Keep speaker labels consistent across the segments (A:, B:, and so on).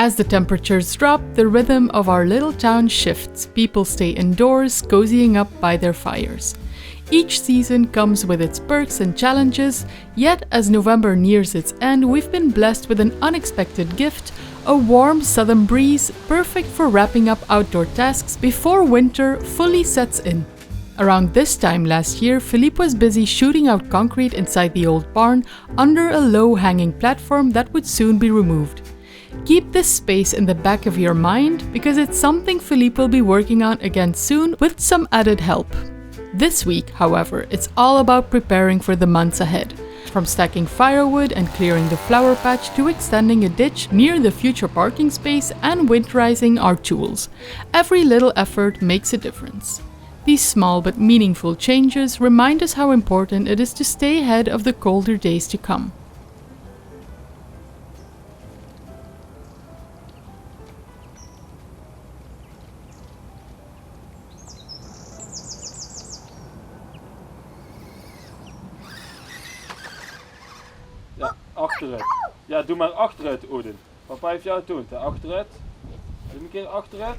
A: As the temperatures drop, the rhythm of our little town shifts. People stay indoors, cozying up by their fires. Each season comes with its perks and challenges, yet as November nears its end, we've been blessed with an unexpected gift, a warm southern breeze, perfect for wrapping up outdoor tasks before winter fully sets in. Around this time last year, Philippe was busy shooting out concrete inside the old barn under a low-hanging platform that would soon be removed. Keep this space in the back of your mind, because it's something Philippe will be working on again soon with some added help. This week, however, it's all about preparing for the months ahead. From stacking firewood and clearing the flower patch to extending a ditch near the future parking space and winterizing our tools. Every little effort makes a difference. These small but meaningful changes remind us how important it is to stay ahead of the colder days to come.
B: Ja, achteruit. Ja, doe maar achteruit, Odin. Papa heeft jou getoond, hè? Achteruit. Doe een keer achteruit.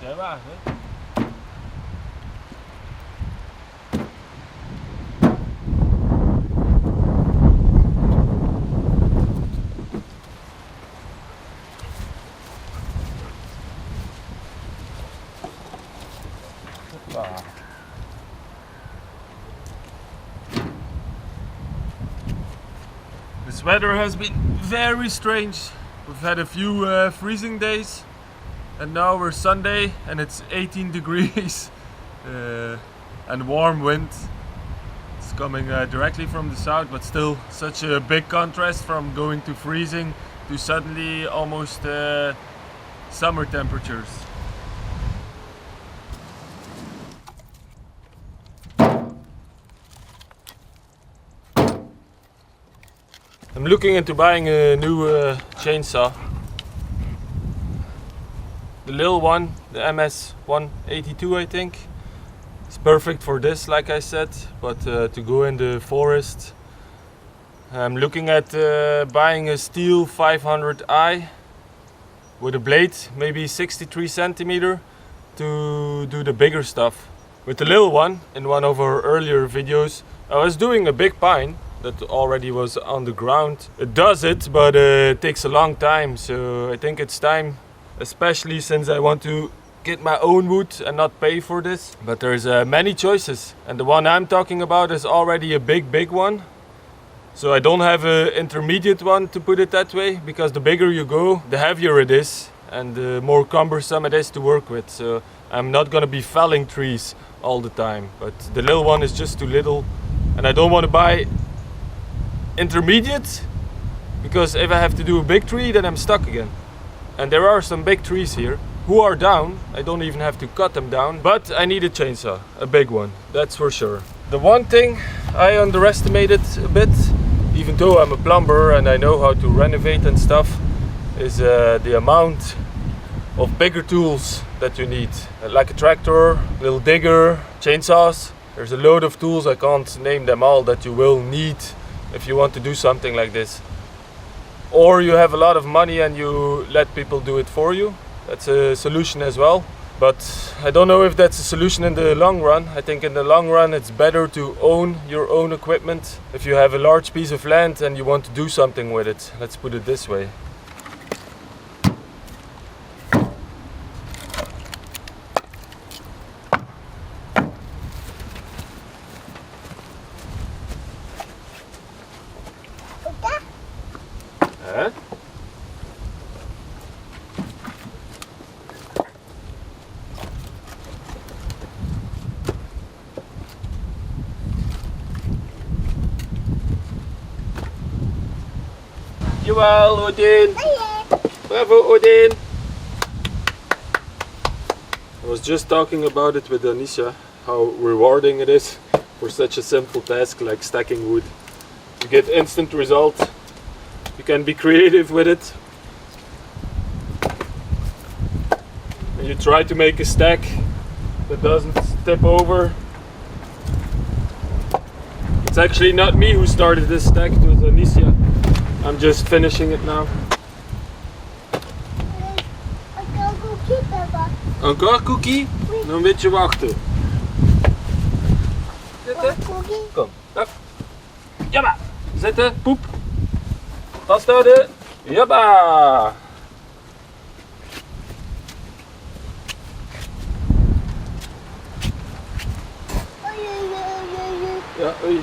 B: Ja, waar, hè? This weather has been very strange. We've had a few freezing days. And now we're Sunday and it's 18 degrees and warm wind. It's coming directly from the south, but still such a big contrast from going to freezing to suddenly almost summer temperatures. I'm looking into buying a new chainsaw. The little one, the MS 182 I think, is perfect for this, like I said, but to go in the forest, I'm looking at buying a steel 500i with a blade, maybe 63 centimeter, to do the bigger stuff. With the little one, in one of our earlier videos, I was doing a big pine that already was on the ground. It does it, but it takes a long time, so I think it's time. Especially since I want to get my own wood and not pay for this. But there's many choices, and the one I'm talking about is already a big one. So I don't have an intermediate one, to put it that way, because the bigger you go, the heavier it is and the more cumbersome it is to work with. So I'm not gonna be felling trees all the time, but the little one is just too little, and I don't want to buy intermediate, because if I have to do a big tree, then I'm stuck again. And there are some big trees here who are down. I don't even have to cut them down, but I need a chainsaw, a big one, that's for sure. The one thing I underestimated a bit, even though I'm a plumber and I know how to renovate and stuff, is the amount of bigger tools that you need. Like a tractor, little digger, chainsaws. There's a load of tools, I can't name them all, that you will need if you want to do something like this. Or you have a lot of money and you let people do it for you. That's a solution as well. But I don't know if that's a solution in the long run. I think in the long run it's better to own your own equipment. If you have a large piece of land and you want to do something with it, let's put it this way. You Dankjewel, Odin. Bravo, Odin. I was just talking about it with Anisha, how rewarding it is for such a simple task like stacking wood. You get instant results. You can be creative with it. And you try to make a stack that doesn't tip over. It's actually not me who started this stack, it was Anisha. I'm just finishing it now. Encore cookie? Nog een beetje wachten. Zitten. Kom. Up. Jabba. Zitten. Poep. Vasthouden. Jabba. Ja, oei.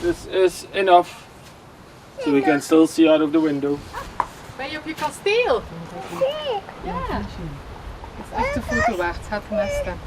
B: This is enough. So we can still see out of the window.
A: Ben je op je kasteel? Ja. Het is echt een foto waard. Het gaat nesten.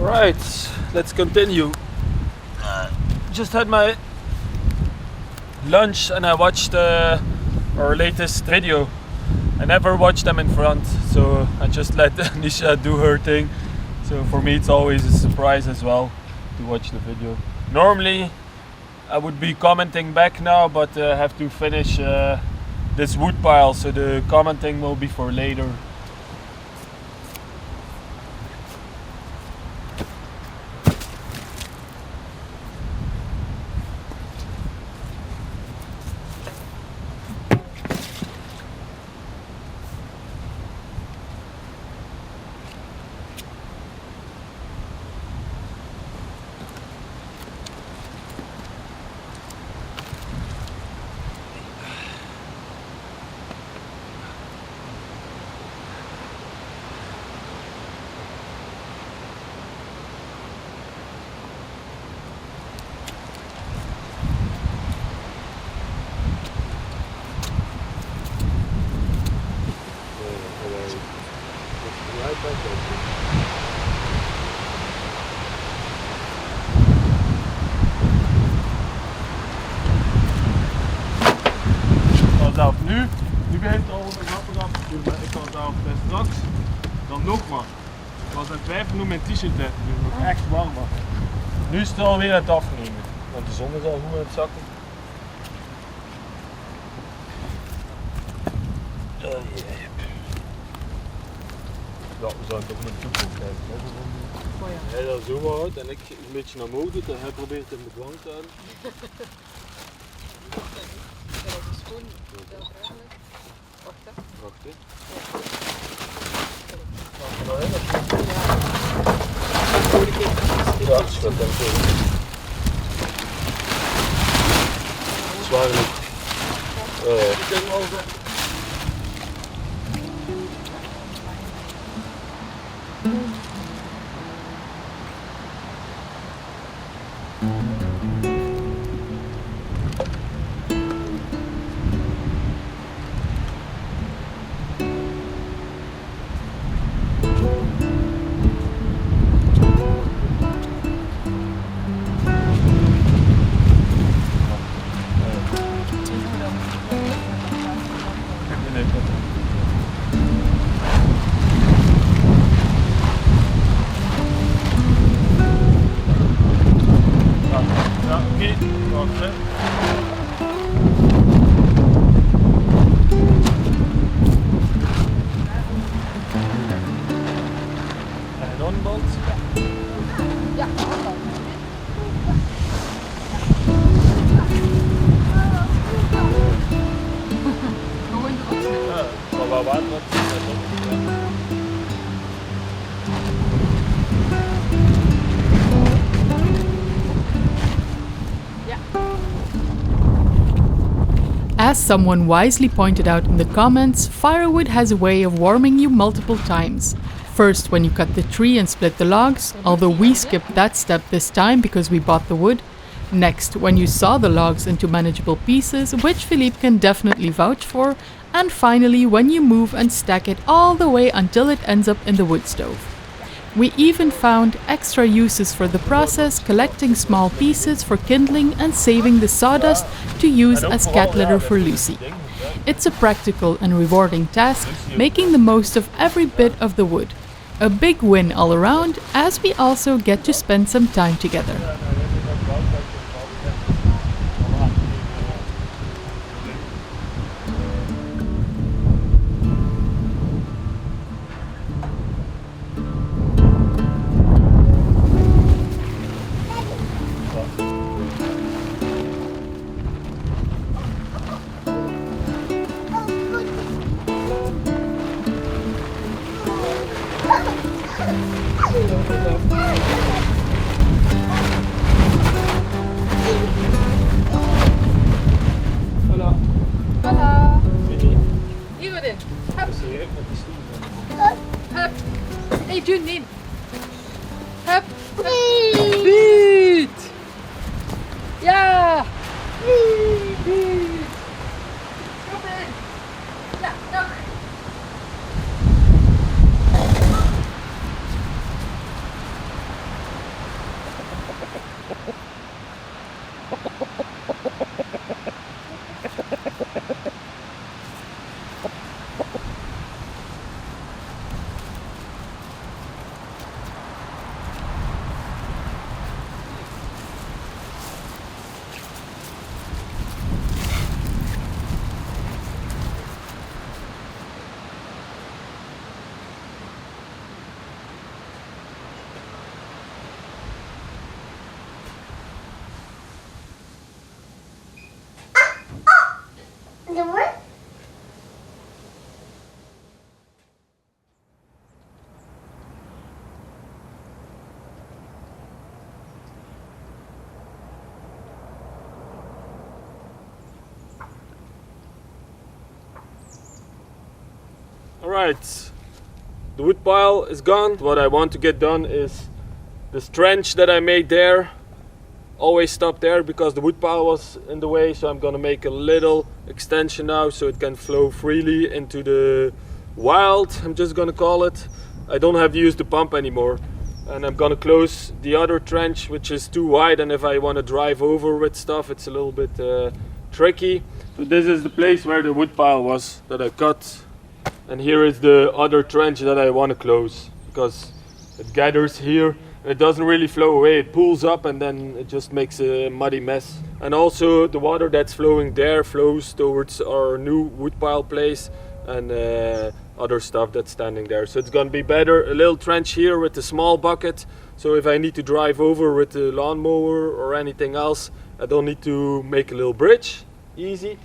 B: Right, let's continue. Just had my lunch and I watched our latest video. I never watched them in front, so I just let Nisha do her thing. So for me it's always a surprise as well to watch the video. Normally I would be commenting back now, but I have to finish this wood pile, so the commenting will be for later. Nu begint het al een grappig af te doen, maar ik kan zelf straks dan nog maar. Ik was aan het twijfelen om mijn t-shirt te doen, nog echt warm was. Nu is het alweer aan het afnemen, want de zon is al goed aan het zakken. Ja, we zouden toch met de toekomst kijken.
A: Oh ja.
B: Hij dat zo houdt en ik een beetje naar mode doet en hij probeert in de dwang te houden.
A: Dat is gewoon heel draaglijk. Wacht hè.
B: Wacht hè. Ja, dat is goed, denk ik. Zwaar genoeg.
A: As someone wisely pointed out in the comments, firewood has a way of warming you multiple times. First when you cut the tree and split the logs, although we skipped that step this time because we bought the wood. Next, when you saw the logs into manageable pieces, which Philippe can definitely vouch for. And finally, when you move and stack it all the way until it ends up in the wood stove. We even found extra uses for the process, collecting small pieces for kindling and saving the sawdust to use as cat litter for Lucie. It's a practical and rewarding task, making the most of every bit of the wood. A big win all around, as we also get to spend some time together.
C: Voilà. Hier weer in. Hup. Hup. Hey, doe niet. Hup. Goed. Ja. Goed. Kom in. Ja, nog.
B: Alright, the wood pile is gone. What I want to get done is this trench that I made there. Always stop there because the wood pile was in the way, so I'm gonna make a little extension now so it can flow freely into the wild, I'm just gonna call it. I don't have to use the pump anymore. And I'm gonna close the other trench, which is too wide, and if I want to drive over with stuff it's a little bit tricky. So this is the place where the wood pile was that I cut. And here is the other trench that I want to close, because it gathers here and it doesn't really flow away. It pools up and then it just makes a muddy mess. And also the water that's flowing there flows towards our new woodpile place and other stuff that's standing there. So it's gonna be better, a little trench here with a small bucket. So if I need to drive over with the lawnmower or anything else, I don't need to make a little bridge. Easy.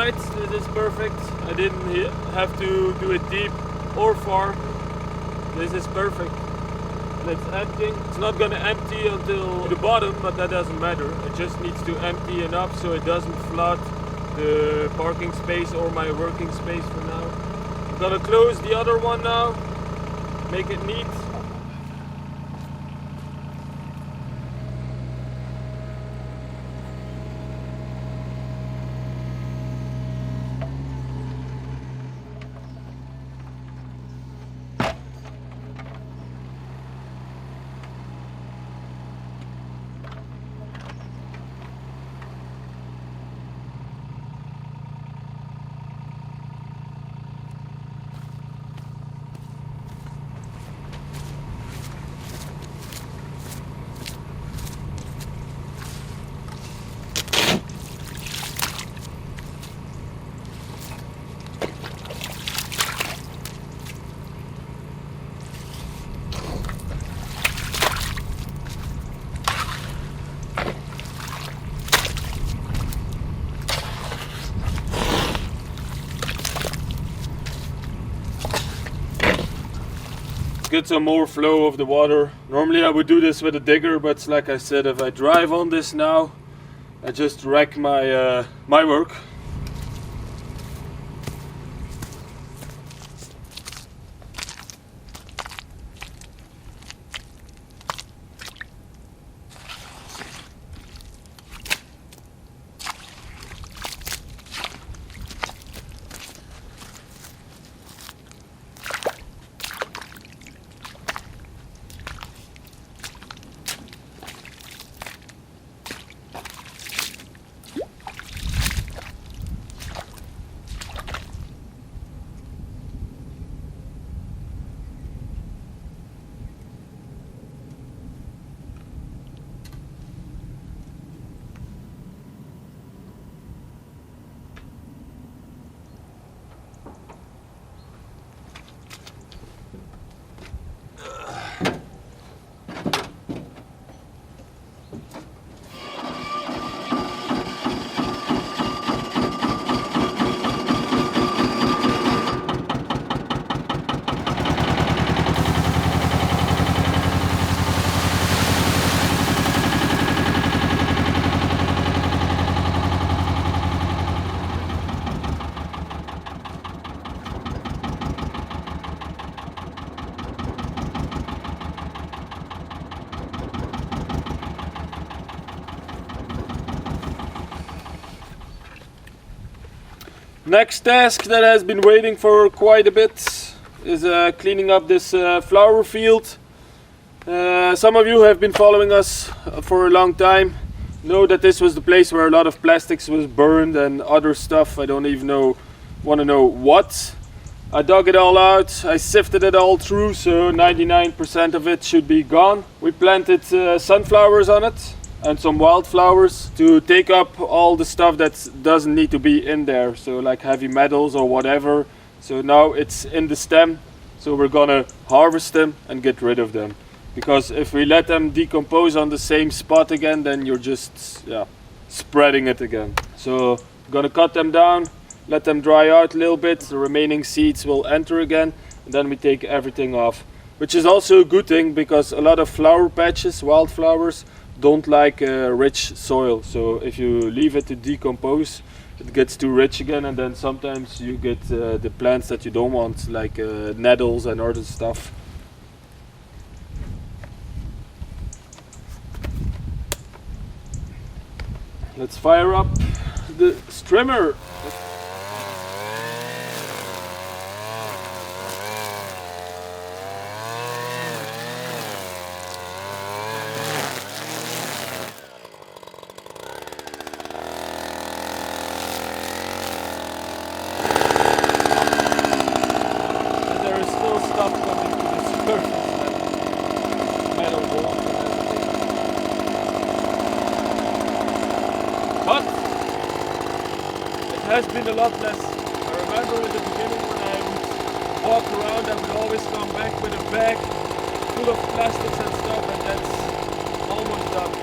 B: right, this is perfect. I didn't have to do it deep or far. This is perfect. And it's emptying. It's not gonna empty until the bottom, but that doesn't matter. It just needs to empty enough so it doesn't flood the parking space or my working space for now. I'm gonna close the other one now, make it neat. Get some more flow of the water. Normally I would do this with a digger, but like I said, if I drive on this now, I just wreck my my work. Next task that has been waiting for quite a bit is cleaning up this flower field. Some of you have been following us for a long time, know that this was the place where a lot of plastics was burned and other stuff. I don't even want to know what. I dug it all out, I sifted it all through, so 99% of it should be gone. We planted sunflowers on it and some wildflowers to take up all the stuff that doesn't need to be in there, so like heavy metals or whatever. So now it's in the stem, so we're gonna harvest them and get rid of them, because if we let them decompose on the same spot again, then you're just spreading it again. So I'm gonna cut them down, let them dry out a little bit, the remaining seeds will enter again, and then we take everything off, which is also a good thing because a lot of flower patches, wildflowers, don't like rich soil. So if you leave it to decompose, it gets too rich again, and then sometimes you get the plants that you don't want, like nettles and other stuff. Let's fire up the strimmer. But it has been a lot less. I remember in the beginning when I would walk around, I would always come back with a bag full of plastics and stuff, and that's almost done.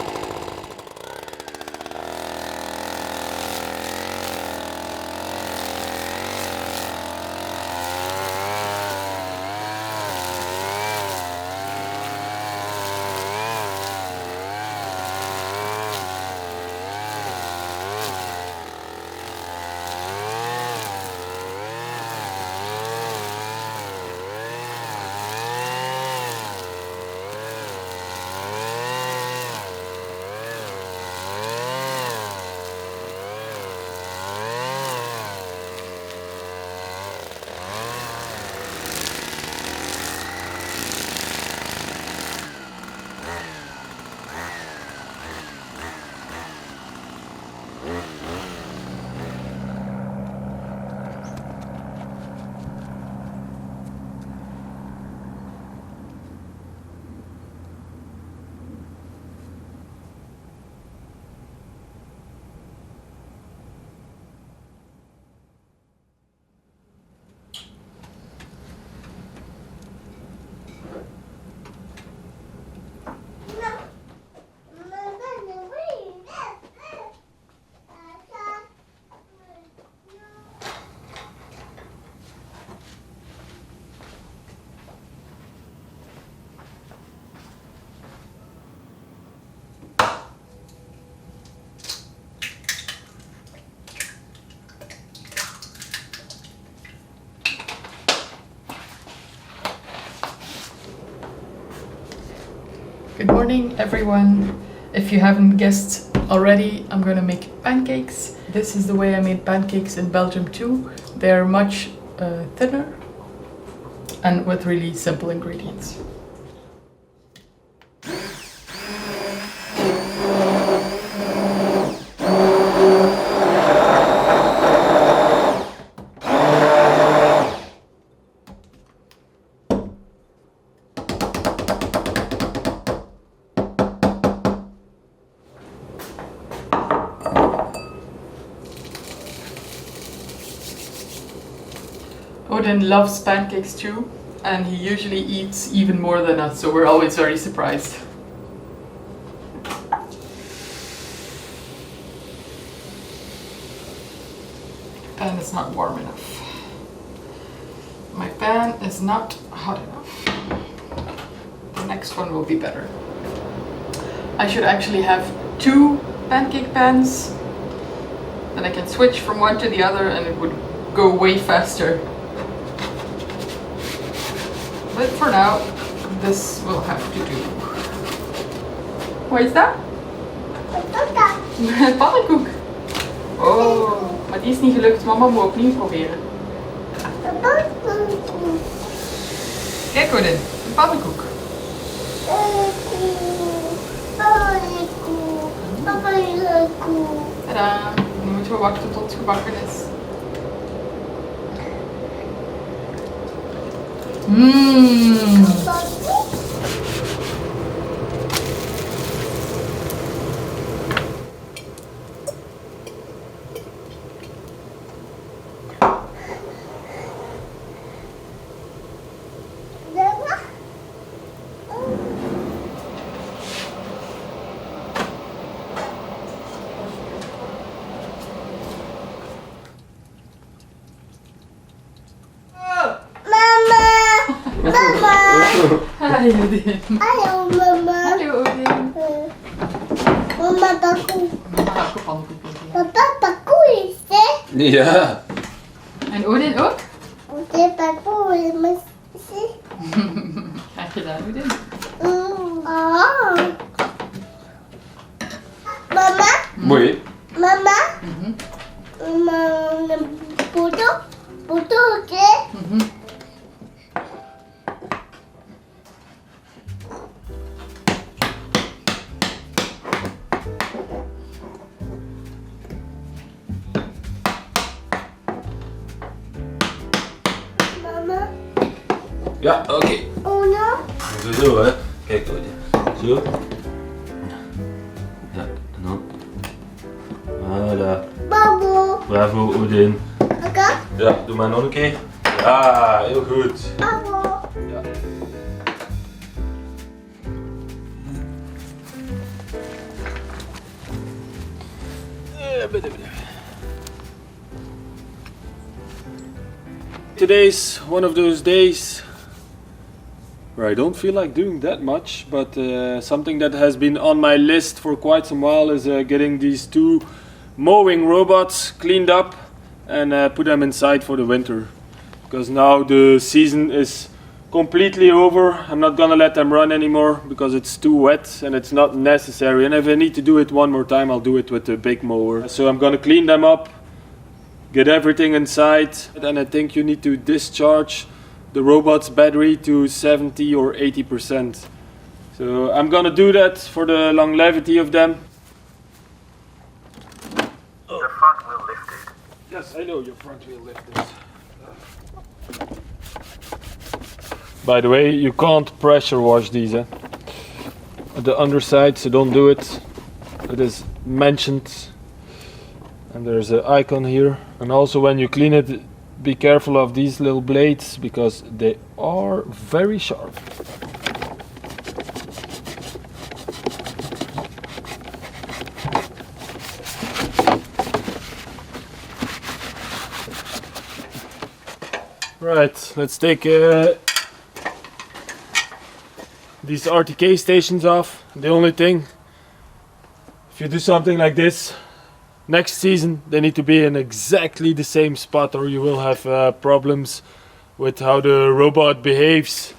A: Good morning, everyone. If you haven't guessed already, I'm gonna make pancakes. This is the way I made pancakes in Belgium too. They're much thinner and with really simple ingredients. Odin loves pancakes too, and he usually eats even more than us, so we're always very surprised. Pan is not warm enough. My pan is not hot enough. The next one will be better. I should actually have 2 pancake pans, then I can switch from one to the other and it would go way faster. But for now, this will have to do. Wat is dat? Pannenkoek. Oh, maar die is niet gelukt. Mama moet opnieuw proberen. Kijk Odin, een pannenkoek. Tadaa, nu moeten we wachten tot het gebakken is. Hi Odin.
D: Hallo mama.
A: Hallo Odin.
D: Mama takoe.
A: Mama gaat ook pannenkoek proberen.
D: Papa takoe is hè?
B: Ja.
A: En Odin ook?
D: Oké takoe is
A: Graag gedaan Odin.
D: Mama.
B: Mooi.
D: Mama. Foto. Foto oké? Mama.
B: Ja, oké.
D: Oh no.
B: Zo hè. Kijk Odin. Zo. Ja, en dan. Voilà.
D: Babo.
B: Bravo Odin.
D: Oké.
B: Ja, doe maar nog een keer. Ja, heel goed.
D: Babo.
B: Ja. Today's one of those days where I don't feel like doing that much, but something that has been on my list for quite some while is getting these 2 mowing robots cleaned up and put them inside for the winter. Because now the season is completely over. I'm not gonna let them run anymore because it's too wet and it's not necessary. And if I need to do it one more time, I'll do it with the big mower. So I'm gonna clean them up, get everything inside, and I think you need to discharge the robot's battery to 70 or 80%. So I'm gonna do that for the longevity of them.
E: The front wheel lifted.
B: Yes, I know your front wheel lifted. By the way, you can't pressure wash these at the underside, so don't do it. It is mentioned, and there's an icon here. And also when you clean it, be careful of these little blades because they are very sharp. Right, let's take these RTK stations off. The only thing, if you do something like this, next season they need to be in exactly the same spot or you will have problems with how the robot behaves